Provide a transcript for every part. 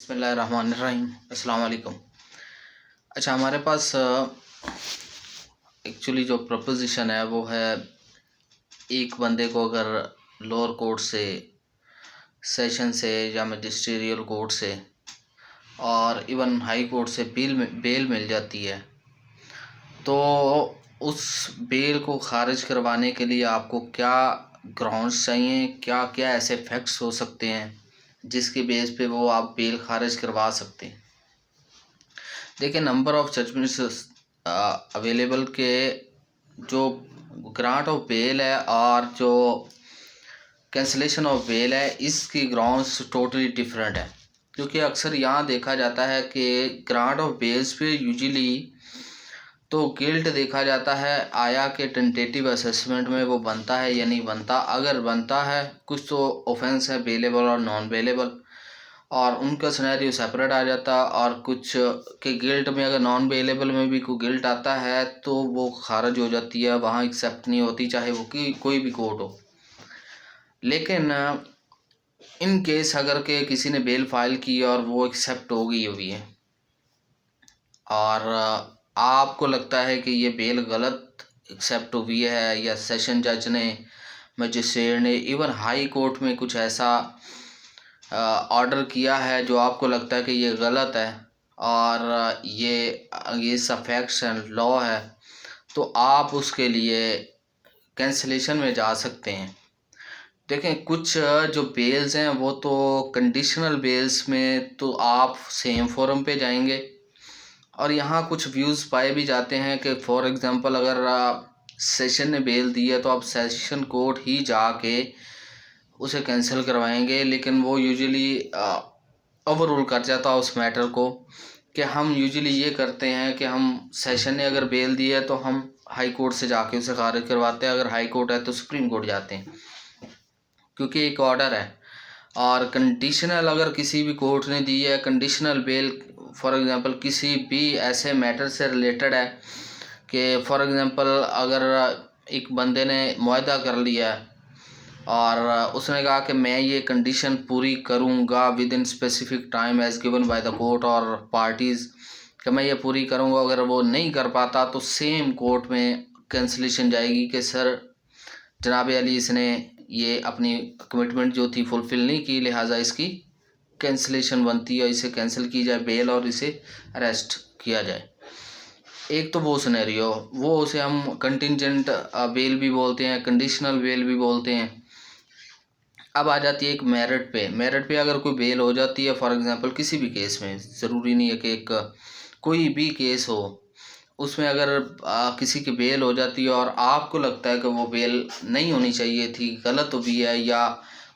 बिस्मिल्लाहिर्रहमानिर्रहीम। अस्सलाम वालेकुम। अच्छा, हमारे पास एक्चुअली जो प्रपोजिशन है वो है, एक बंदे को अगर लोअर कोर्ट से, सेशन से या मजिस्ट्रियल कोर्ट से और इवन हाई कोर्ट से बेल मिल जाती है, तो उस बेल को ख़ारिज करवाने के लिए आपको क्या ग्राउंड्स चाहिए, क्या क्या ऐसे फैक्ट्स हो सकते हैं जिसके बेस पे वो आप बेल ख़ारिज करवा सकते हैं। देखिए, नंबर ऑफ जजमेंट्स अवेलेबल के जो ग्रांट ऑफ बेल है और जो कैंसिलेशन ऑफ बेल है, इसकी ग्राउंड्स टोटली डिफरेंट है। क्योंकि अक्सर यहाँ देखा जाता है कि ग्रांट ऑफ बेल्स पे यूजुअली तो गिल्ट देखा जाता है, आया कि टेंटेटिव असेसमेंट में वो बनता है या नहीं बनता। अगर बनता है, कुछ तो ऑफेंस है बेलेबल और नॉन बेलेबल, और उनका सिनेरियो सेपरेट आ जाता। और कुछ के गिल्ट में, अगर नॉन बेलेबल में भी कोई गिल्ट आता है तो वो खारिज हो जाती है, वहाँ एक्सेप्ट नहीं होती, चाहे वो कोई भी कोर्ट हो। लेकिन इन केस अगर के किसी ने बेल फाइल की और वो एक्सेप्ट हो गई हुई है और आपको लगता है कि ये बेल गलत एक्सेप्ट हुई है, या सेशन जज ने, मजिस्ट्रेट ने, इवन हाई कोर्ट में कुछ ऐसा ऑर्डर किया है जो आपको लगता है कि ये गलत है और ये सब फैक्ट्स एंड लॉ है, तो आप उसके लिए कैंसिलेशन में जा सकते हैं। देखें, कुछ जो बेल्स हैं वो तो कंडीशनल बेल्स में तो आप सेम फोरम पे जाएंगे, और यहाँ कुछ व्यूज़ पाए भी जाते हैं कि फॉर एग्ज़ाम्पल अगर सेशन ने बेल दी है तो आप सेशन कोर्ट ही जाके उसे कैंसिल करवाएंगे। लेकिन वो यूजुअली ओवर रूल कर जाता है उस मैटर को, कि हम यूजुअली ये करते हैं कि हम सेशन ने अगर बेल दी है तो हम हाई कोर्ट से जाके उसे खारिज करवाते हैं, अगर हाई कोर्ट है तो सुप्रीम कोर्ट जाते हैं, क्योंकि एक ऑर्डर है। और कंडीशनल अगर किसी भी कोर्ट ने दी है कंडीशनल बेल, फॉर एग्ज़ाम्पल किसी भी ऐसे मैटर से रिलेटेड है कि फॉर एग्ज़ाम्पल अगर एक बंदे ने मुआहदा कर लिया है और उसने कहा कि मैं ये कंडीशन पूरी करूँगा within specific time as given by the court और पार्टीज़, कि मैं ये पूरी करूँगा, अगर वो नहीं कर पाता तो सेम कोर्ट में कैंसिलेशन जाएगी कि सर जनाब अली इसने ये अपनी कमिटमेंट जो थी फुलफ़िल नहीं की, लिहाजा इसकी कैंसिलेशन बनती है, इसे कैंसिल की जाए बेल और इसे अरेस्ट किया जाए। एक तो वो सिनेरियो, वो उसे हम कंटिंजेंट बेल भी बोलते हैं, कंडीशनल बेल भी बोलते हैं। अब आ जाती है एक मेरिट पे अगर कोई बेल हो जाती है, फॉर एग्ज़ाम्पल किसी भी केस में, ज़रूरी नहीं है कि एक कोई भी केस हो, उसमें अगर किसी की बेल हो जाती है और आपको लगता है कि वो बेल नहीं होनी चाहिए थी, गलत भी है, या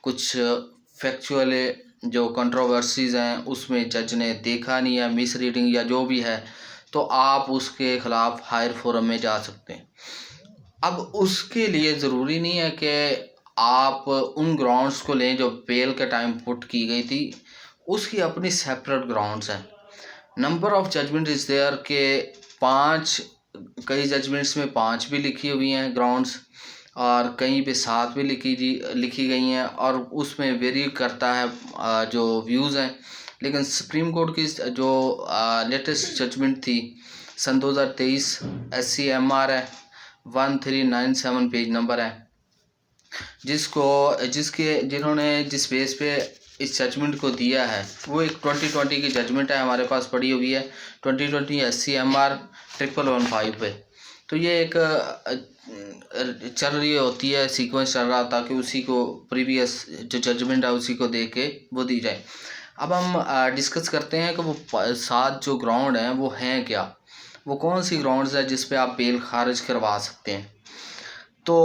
कुछ फैक्चुअल जो कंट्रोवर्सीज़ हैं उसमें जज ने देखा नहीं है, मिस रीडिंग या जो भी है, तो आप उसके ख़िलाफ़ हायर फोरम में जा सकते हैं। अब उसके लिए ज़रूरी नहीं है कि आप उन ग्राउंड्स को लें जो बेल के टाइम पुट की गई थी, उसकी अपनी सेपरेट ग्राउंड्स हैं। Number of judgment is there के 5, कई जजमेंट्स में 5 भी लिखी हुई हैं ग्राउंड्स, और कहीं पे 7 भी लिखी गई हैं, और उसमें वेरी करता है जो व्यूज़ हैं। लेकिन सुप्रीम कोर्ट की जो लेटेस्ट जजमेंट थी सन 2023 SCMR है 1397 पेज नंबर है, जिन्होंने जिस बेस पे इस जजमेंट को दिया है वो एक 2020 की जजमेंट है, हमारे पास पड़ी हुई है 2020 SCMR 1115 पे। तो ये एक चल रही होती है, सीक्वेंस चल रहा था कि उसी को प्रीवियस जो जजमेंट है उसी को दे के वो दी जाए। अब हम डिस्कस करते हैं कि वो 7 जो ग्राउंड हैं वो हैं क्या, वो कौन सी ग्राउंड्स है जिस पे आप बेल खारिज करवा सकते हैं। तो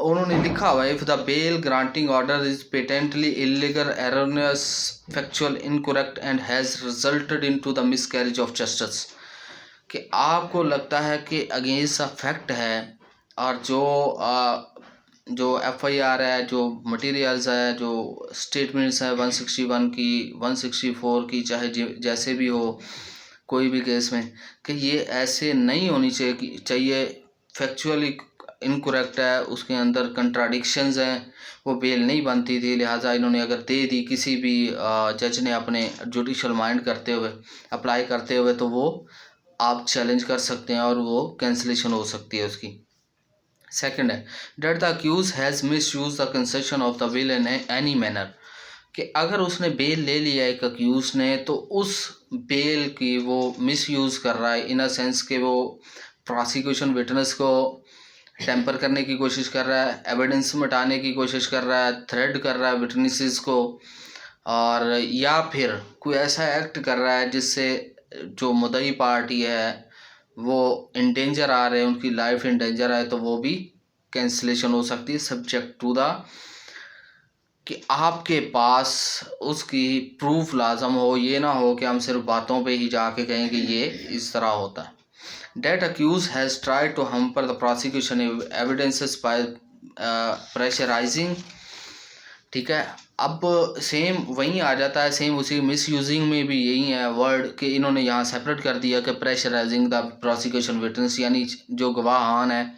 उन्होंने लिखा हुआ है, if the bail granting order is patently illegal, erroneous, factual incorrect and has resulted into the miscarriage of justice, कि आपको लगता है कि अगेंस्ट अ फैक्ट है, और जो FIR है, जो मटेरियल्स है, जो स्टेटमेंट्स है 161 की, 164 की, चाहे जैसे भी हो कोई भी केस में, कि ये ऐसे नहीं होनी चाहिए फैक्चुअली इनकरेक्ट है, उसके अंदर कंट्राडिक्शंस हैं, वो बेल नहीं बनती थी, लिहाजा इन्होंने अगर दे दी किसी भी जज ने अपने जुडिशल माइंड करते हुए, अप्लाई करते हुए, तो वो आप चैलेंज कर सकते हैं और वो कैंसिलेशन हो सकती है उसकी। सेकंड है that the accused has misuse the concession of the will in any manner, कि अगर उसने बेल ले लिया एक अक्यूज ने, तो उस बेल की वो मिस यूज़ कर रहा है इन अ सेंस कि वो प्रोसिक्यूशन विटनेस को टेम्पर करने की कोशिश कर रहा है, एविडेंस मिटाने की कोशिश कर रहा है, थ्रेड कर रहा है विटनेसेस को, और या फिर कोई ऐसा एक्ट कर रहा है जिससे जो मुद्दई पार्टी है वो इन डेंजर आ रहे हैं, उनकी लाइफ इन डेंजर है, तो वो भी कैंसिलेशन हो सकती है, सब्जेक्ट टू द कि आपके पास उसकी प्रूफ लाजम हो, ये ना हो कि हम सिर्फ बातों पे ही जाके कहें कि ये इस तरह होता है। That accused has tried to hamper the prosecution evidences by pressurising, ठीक है। अब सेम वहीं आ जाता है, सेम उसी मिस यूजिंग में भी यही है वर्ड कि इन्होंने यहाँ सेपरेट कर दिया कि प्रेशराइजिंग द प्रोसिक्यूशन विटनेस, यानी जो गवाहान है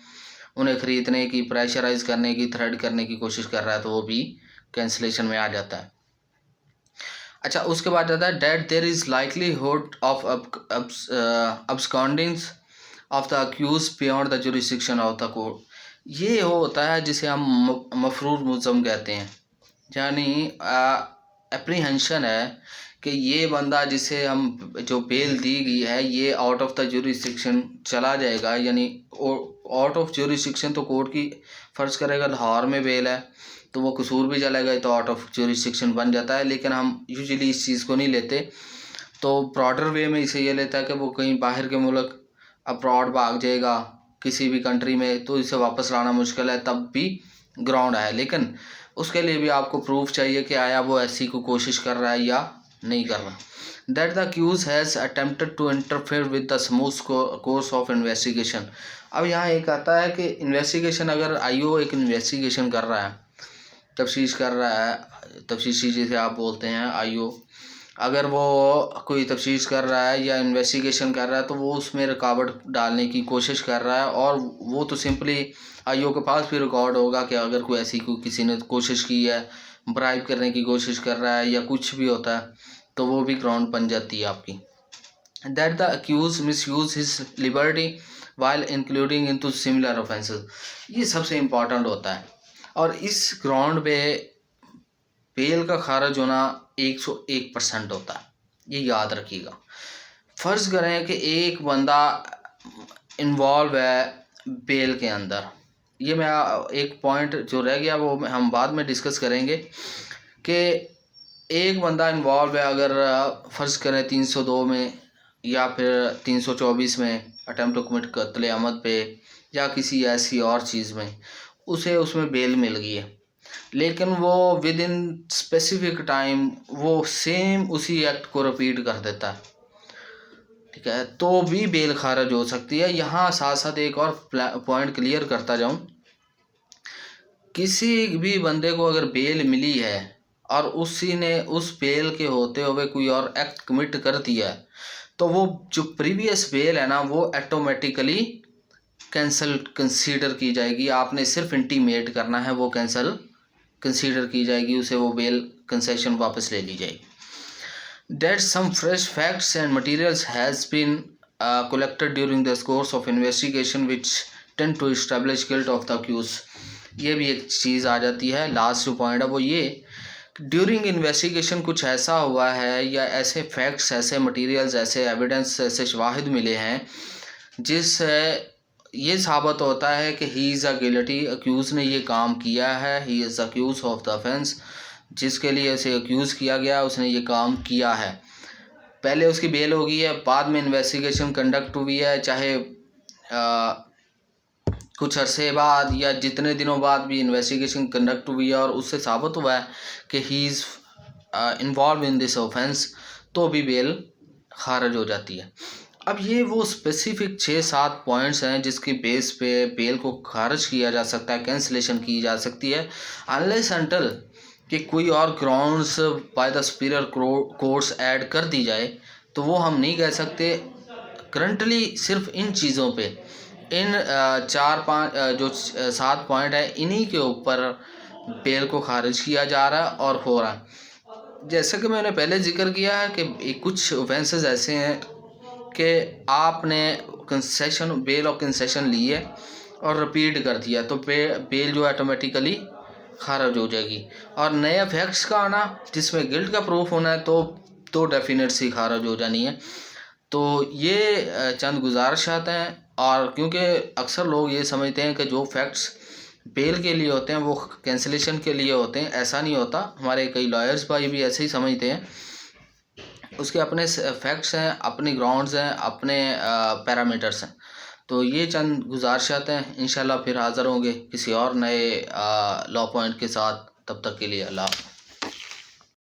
उन्हें ख़रीदने की, प्रेशराइज करने की, थ्रेड करने की कोशिश कर रहा है, तो वो भी कैंसिलेशन में आ जाता है। अच्छा, उसके बाद आता है that there is likelihood of abscondings of the accused beyond the jurisdiction of the court. ये होता है जिसे हम मफरूर मुल्ज़म कहते हैं, यानी एप्रीहेंशन है कि ये बंदा जिसे हम जो बेल दी गई है ये आउट ऑफ द जुरिस्डिक्शन चला जाएगा, यानी आउट ऑफ जुरिस्डिक्शन तो कोर्ट की फ़र्ज़ करेगा लाहौर में बेल है तो वो कसूर भी चला गया तो आउट ऑफ जुरिस्डिक्शन बन जाता है, लेकिन हम यूजुअली इस चीज़ को नहीं लेते, तो ब्रॉडर वे में इसे ये लेता है कि वो कहीं बाहर के मुल्क अब्रॉड भाग जाएगा किसी भी कंट्री में, तो इसे वापस लाना मुश्किल है, तब भी ग्राउंड है, लेकिन उसके लिए भी आपको प्रूफ चाहिए कि आया वो ऐसी को कोशिश कर रहा है या नहीं कर रहा। That the accused has attempted to interfere with the smooth course of investigation. अब यहाँ एक आता है कि इन्वेस्टिगेशन, अगर आईओ एक इन्वेस्टिगेशन कर रहा है, तफ्तीश कर रहा है, तफ्तीशी जिसे आप बोलते हैं आईओ, अगर वो कोई तफ्तीश कर रहा है या इन्वेस्टिगेशन कर रहा है तो वो उसमें रुकावट डालने की कोशिश कर रहा है, और वो तो सिंपली आईओ के पास भी रिकॉर्ड होगा कि अगर कोई ऐसी कोई किसी ने कोशिश की है, ब्राइब करने की कोशिश कर रहा है या कुछ भी होता है, तो वो भी ग्राउंड बन जाती है आपकी। That the accused misuse his liberty while including into similar offences, ये सबसे इम्पॉर्टेंट होता है, और इस ग्राउंड पे बेल का खारिज होना 101% होता है, ये याद रखिएगा। फ़र्ज़ करें कि एक बंदा इन्वॉल्व है बेल के अंदर, ये मैं एक पॉइंट जो रह गया वो हम बाद में डिस्कस करेंगे कि एक बंदा इन्वॉल्व है, अगर फ़र्ज़ करें 302 में या फिर 324 में अटेम्प्ट टू कमिट कत्ल अमद पे या किसी ऐसी और चीज़ में, उसे उसमें बेल मिल गई है, लेकिन वो विद इन स्पेसिफिक टाइम वो सेम उसी एक्ट को रिपीट कर देता है, ठीक है, तो भी बेल खारिज हो सकती है। यहाँ साथ साथ एक और पॉइंट क्लियर करता जाऊँ, किसी भी बंदे को अगर बेल मिली है और उसी ने उस बेल के होते हुए कोई और एक्ट कमिट कर दिया है, तो वो जो प्रीवियस बेल है ना वो ऑटोमेटिकली कैंसिल कंसीडर की जाएगी, आपने सिर्फ इंटीमेट करना है, वो कैंसिल कंसीडर की जाएगी, उसे वो बेल कंसेशन वापस ले ली जाएगी। That some fresh facts and materials has been collected during the course of investigation which tend to establish guilt of the accused, ये भी एक चीज़ आ जाती है। लास्ट जो पॉइंट है वो ये, ड्यूरिंग इन्वेस्टिगेशन कुछ ऐसा हुआ है या ऐसे फैक्ट्स, ऐसे मटेरियल्स, ऐसे एविडेंस, ऐसे शवाहिद मिले हैं जिससे ये साबित होता है कि he is a guilty, accuse ने ये काम किया है, he is accuse of the offence, जिसके लिए उसे अक्यूज़ किया गया उसने ये काम किया है। पहले उसकी बेल हो गई है, बाद में इन्वेस्टिगेशन कंडक्ट हुई है, चाहे कुछ अरसे बाद या जितने दिनों बाद भी इन्वेस्टिगेशन कंडक्ट हुई है और उससे साबित हुआ है कि he is involve in this offence, तो भी बेल खारिज हो जाती है। अब ये वो स्पेसिफिक 6-7 पॉइंट्स हैं जिसकी बेस पे बेल को खारिज किया जा सकता है, कैंसिलेशन की जा सकती है, अनलेस अनटिल कि कोई और grounds by the superior courts add कर दी जाए, तो वो हम नहीं कह सकते। करंटली सिर्फ इन चीज़ों पे इन 4-5 जो 7 पॉइंट है, इन्हीं के ऊपर बेल को खारिज किया जा रहा है और हो रहा है। जैसे कि मैंने पहले जिक्र किया है कि कुछ ऑफेंसेस ऐसे हैं कि आपने कंसेशन, बेल और कंसेशन ली है और रिपीट कर दिया तो बेल जो ऑटोमेटिकली खारिज हो जाएगी। और नए फैक्ट्स का आना जिसमें गिल्ट का प्रूफ होना है तो डेफिनेट सी खारिज हो जानी है। तो ये चंद गुजारिशात हैं। और क्योंकि अक्सर लोग ये समझते हैं कि जो फैक्ट्स बेल के लिए होते हैं वो कैंसिलेशन के लिए होते हैं, ऐसा नहीं होता। हमारे कई लॉयर्स भाई भी ऐसे ही समझते हैं। उसके अपने फैक्ट्स हैं, अपने ग्राउंड्स हैं, अपने पैरामीटर्स हैं। तो ये चंद गुजारिशात हैं। इंशाल्लाह फिर हाज़िर होंगे किसी और नए लॉ पॉइंट के साथ। तब तक के लिए अल्लाह।